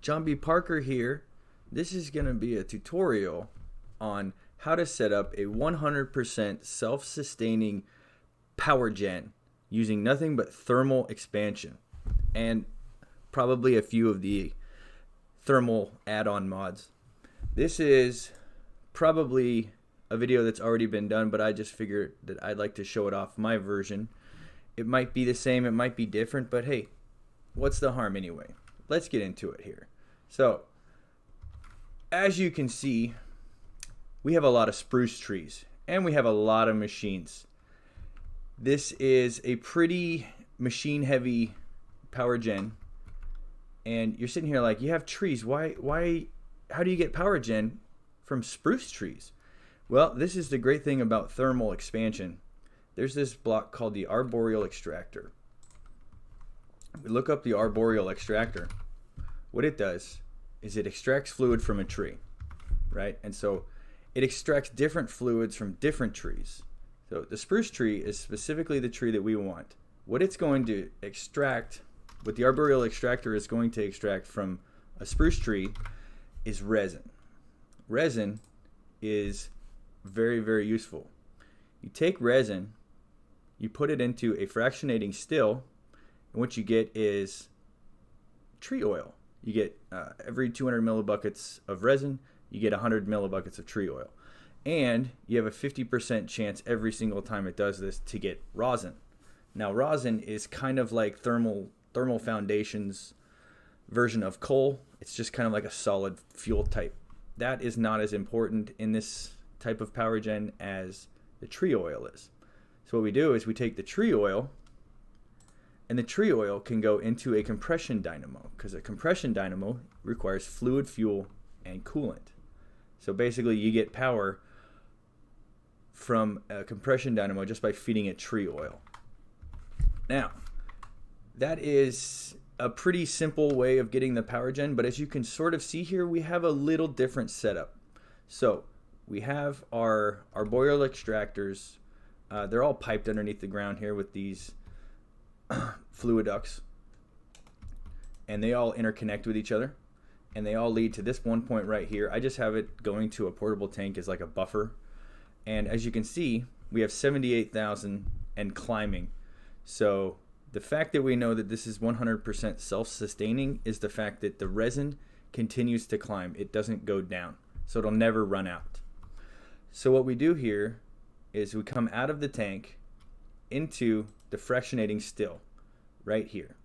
John B. Parker here. This is going to be a tutorial on how to set up a 100% self-sustaining power gen using nothing but thermal expansion and probably a few of the thermal add-on mods. This is probably a video that's already been done, but I just figured that I'd like to show it off my version. It might be the same, it might be different, but hey, what's the harm anyway? Let's get into it here. So, as you can see, we have a lot of spruce trees and we have a lot of machines. This is a pretty machine heavy power gen, and you're sitting here like, you have trees, how do you get power gen from spruce trees? Well, this is the great thing about thermal expansion. There's this block called the arboreal extractor. We look up the arboreal extractor. What it does is it extracts fluid from a tree, right? And so it extracts different fluids from different trees. So the spruce tree is specifically the tree that we want. What it's going to extract, what the arboreal extractor is going to extract from a spruce tree is resin. Resin is very, very useful. You take resin, you put it into a fractionating still, and what you get is tree oil. You get every 200 millibuckets of resin, you get 100 millibuckets of tree oil. And you have a 50% chance every single time it does this to get rosin. Now, rosin is kind of like thermal foundation's version of coal. It's just kind of like a solid fuel type. That is not as important in this type of power gen as the tree oil is. So what we do is we take the tree oil, and the tree oil can go into a compression dynamo, because a compression dynamo requires fluid fuel and coolant. So basically you get power from a compression dynamo just by feeding it tree oil. Now, that is a pretty simple way of getting the power gen, but as you can sort of see here, we have a little different setup. So we have our arboreal extractors. They're all piped underneath the ground here with these fluid ducts, and they all interconnect with each other, and they all lead to this one point right here. I just have it going to a portable tank as like a buffer, and as you can see, we have 78,000 and climbing. So the fact that we know that this is 100% self-sustaining is the fact that the resin continues to climb. It doesn't go down, so it'll never run out. So what we do here is we come out of the tank into the fractionating still right here,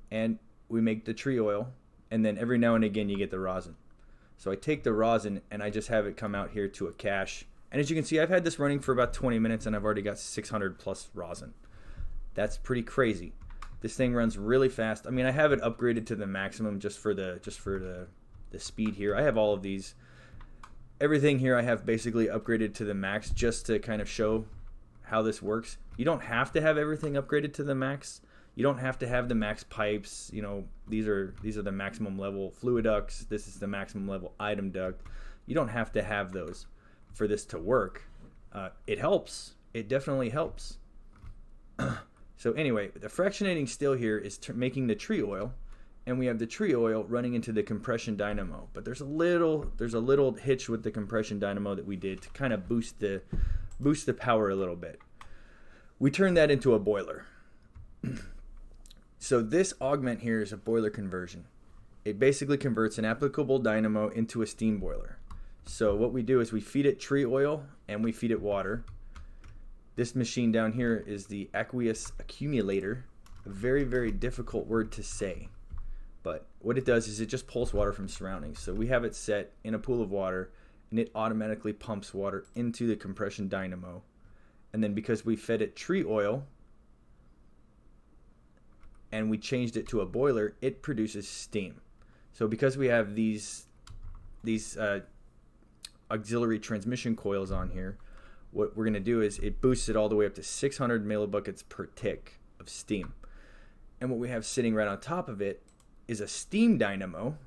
and we make the tree oil, and then every now and again you get the rosin. So I take the rosin and I just have it come out here to a cache, and as you can see, I've had this running for about 20 minutes and I've already got 600 plus rosin. That's pretty crazy. This thing runs really fast. I mean, I have it upgraded to the maximum just for the speed here. I have all of these, everything here I have basically upgraded to the max just to kind of show how this works. You don't have to have everything upgraded to the max. You don't have to have the max pipes. You know, these are the maximum level fluid ducts. This is the maximum level item duct. You don't have to have those for this to work. It helps. It definitely helps. So anyway, the fractionating still here is making the tree oil, and we have the tree oil running into the compression dynamo. But there's a little hitch with the compression dynamo that we did to kind of boost the power a little bit. We turn that into a boiler. So this augment here is a boiler conversion. It basically converts an applicable dynamo into a steam boiler. So what we do is we feed it tree oil and we feed it water. This machine down here is the aqueous accumulator. A very, very difficult word to say. But what it does is it just pulls water from surroundings. So we have it set in a pool of water, and it automatically pumps water into the compression dynamo. And then because we fed it tree oil and we changed it to a boiler, it produces steam. So because we have these auxiliary transmission coils on here, what we're going to do is it boosts it all the way up to 600 millibuckets per tick of steam. And what we have sitting right on top of it is a steam dynamo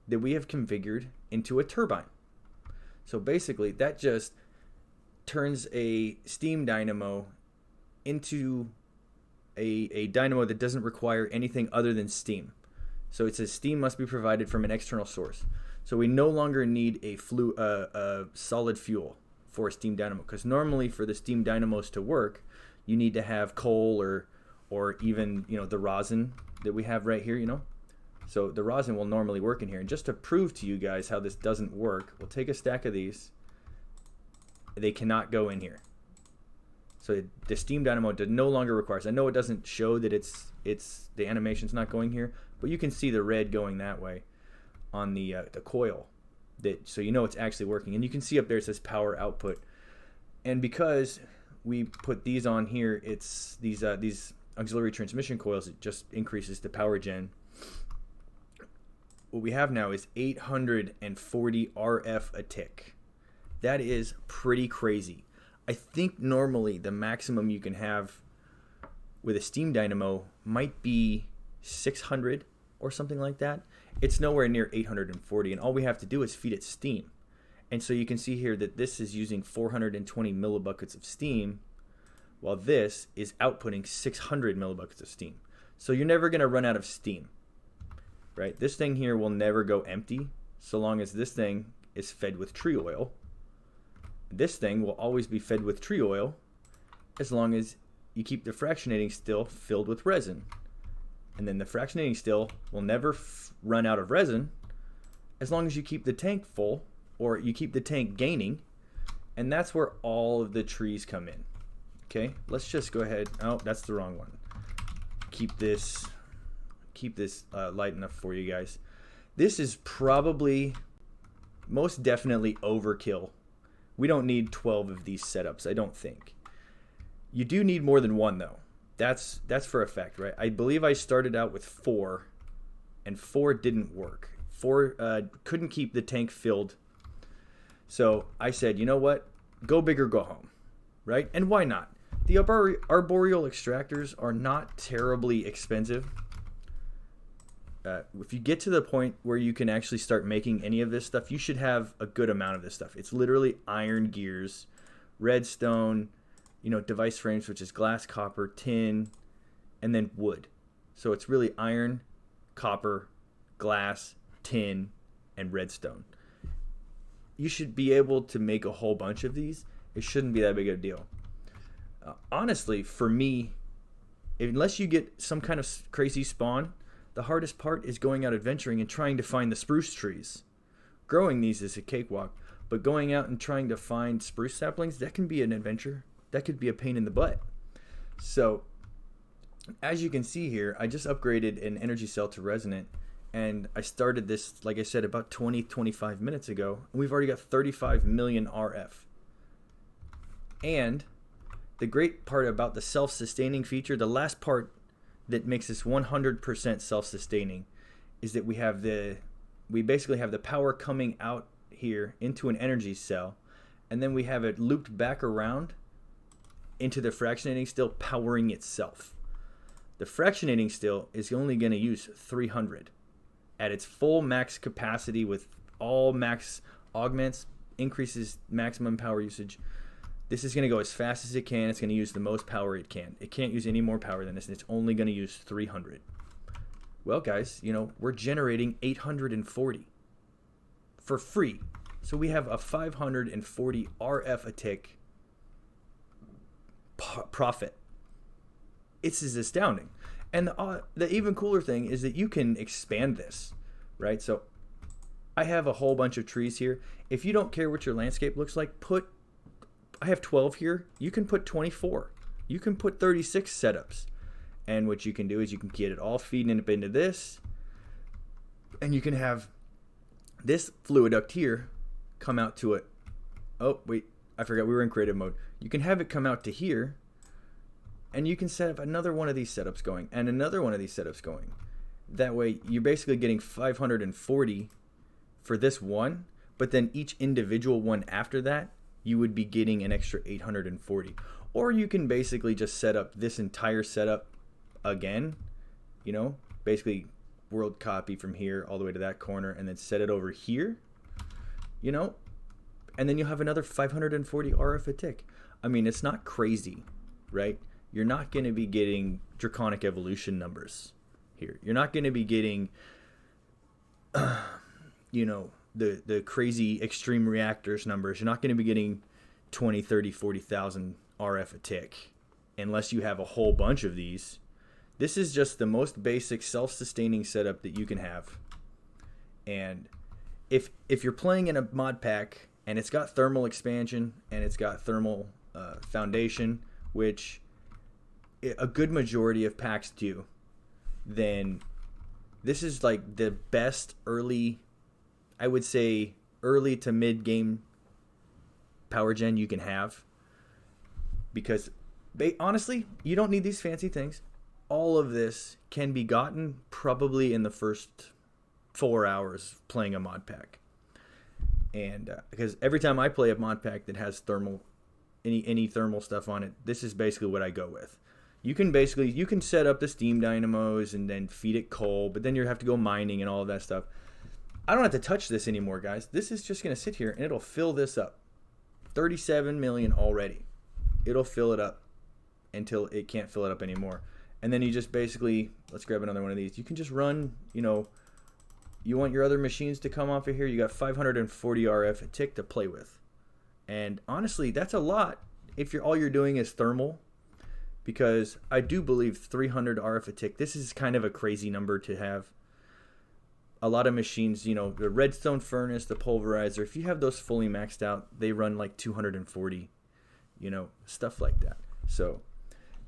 that we have configured into a turbine. So basically that just turns a steam dynamo into a dynamo that doesn't require anything other than steam. So it says steam must be provided from an external source. So we no longer need a solid fuel for a steam dynamo, because normally for the steam dynamos to work, you need to have coal or even, you know, the rosin that we have right here, you know. So the rosin will normally work in here. And just to prove to you guys how this doesn't work, we'll take a stack of these. They cannot go in here. So the steam dynamo no longer requires. I know it doesn't show that it's the animation's not going here, but you can see the red going that way on the coil. So you know it's actually working. And you can see up there it says power output. And because we put these on here, it's these auxiliary transmission coils. It just increases the power gen. What we have now is 840 RF a tick. That is pretty crazy. I think normally the maximum you can have with a steam dynamo might be 600 or something like that. It's nowhere near 840, and all we have to do is feed it steam. And so you can see here that this is using 420 millibuckets of steam, while this is outputting 600 millibuckets of steam. So you're never going to run out of steam, right? This thing here will never go empty so long as this thing is fed with tree oil. This thing will always be fed with tree oil as long as you keep the fractionating still filled with resin. And then the fractionating still will never run out of resin as long as you keep the tank full, or you keep the tank gaining. And that's where all of the trees come in. Okay, let's just go ahead. Oh, that's the wrong one. Keep this light enough for you guys. This is probably most definitely overkill. We don't need 12 of these setups, I don't think. You do need more than one, though. That's for a fact, right? I believe I started out with 4, and 4 didn't work. 4 couldn't keep the tank filled. So I said, you know what? Go big or go home, right? And why not? The arboreal extractors are not terribly expensive. If you get to the point where you can actually start making any of this stuff, you should have a good amount of this stuff. It's literally iron gears, redstone, you know, device frames, which is glass, copper, tin, and then wood. So it's really iron, copper, glass, tin, and redstone. You should be able to make a whole bunch of these. It shouldn't be that big of a deal. Honestly, for me, unless you get some kind of crazy spawn, the hardest part is going out adventuring and trying to find the spruce trees. Growing these is a cakewalk, but going out and trying to find spruce saplings, that can be an adventure. That could be a pain in the butt. So, as you can see here, I just upgraded an energy cell to resonant, and I started this, like I said, about 25 minutes ago, and we've already got 35 million RF. And the great part about the self-sustaining feature, the last part that makes this 100% self-sustaining, is that we basically have the power coming out here into an energy cell, and then we have it looped back around into the fractionating still, powering itself. The fractionating still is only going to use 300 at its full max capacity, with all max augments, increases maximum power usage. This is going to go as fast as it can. It's going to use the most power it can. It can't use any more power than this, and it's only going to use 300. Well, guys, you know, we're generating 840 for free. So we have a 540 RF a tick profit. It's astounding. And the even cooler thing is that you can expand this, right? So I have a whole bunch of trees here. If you don't care what your landscape looks like, I have 12 here. You can put 24. You can put 36 setups. And what you can do is you can get it all feeding up into this. And you can have this fluid duct here come out to it. Oh, wait. I forgot we were in creative mode. You can have it come out to here. And you can set up another one of these setups going. And another one of these setups going. That way, you're basically getting 540 for this one. But then each individual one after that, you would be getting an extra 840. Or you can basically just set up this entire setup again, you know, basically world copy from here all the way to that corner, and then set it over here, you know, and then you'll have another 540 RF a tick. I mean, it's not crazy, right? You're not going to be getting draconic evolution numbers here. You're not going to be getting the crazy extreme reactors numbers. You're not going to be getting 20, 30, 40,000 RF a tick unless you have a whole bunch of these. This is just the most basic self-sustaining setup that you can have. And if you're playing in a mod pack and it's got thermal expansion and it's got thermal foundation, which a good majority of packs do, then this is like the best early, I would say early to mid game power gen you can have, because honestly, you don't need these fancy things. All of this can be gotten probably in the first 4 hours playing a mod pack. And because every time I play a mod pack that has thermal, any thermal stuff on it, this is basically what I go with. You can set up the steam dynamos and then feed it coal, but then you have to go mining and all of that stuff. I don't have to touch this anymore, guys. This is just going to sit here and it'll fill this up. 37 million already. It'll fill it up until it can't fill it up anymore. And then you just basically, let's grab another one of these. You can just run, you want your other machines to come off of here. You got 540 RF a tick to play with. And honestly, that's a lot if all you're doing is thermal, because I do believe 300 RF a tick, this is kind of a crazy number to have. A lot of machines, the redstone furnace, the pulverizer, if you have those fully maxed out, they run like 240, stuff like that. So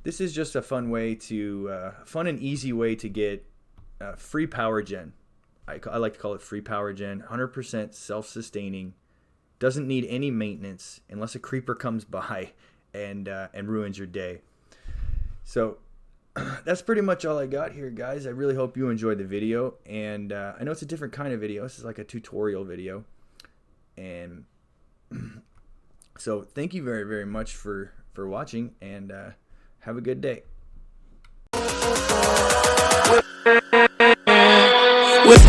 this is just a fun and easy way to get free power gen. I like to call it free power gen, 100% self-sustaining, doesn't need any maintenance unless a creeper comes by and ruins your day. So that's pretty much all I got here, guys. I really hope you enjoyed the video, and I know it's a different kind of video. This is like a tutorial video, and so thank you very, very much for watching, and have a good day. With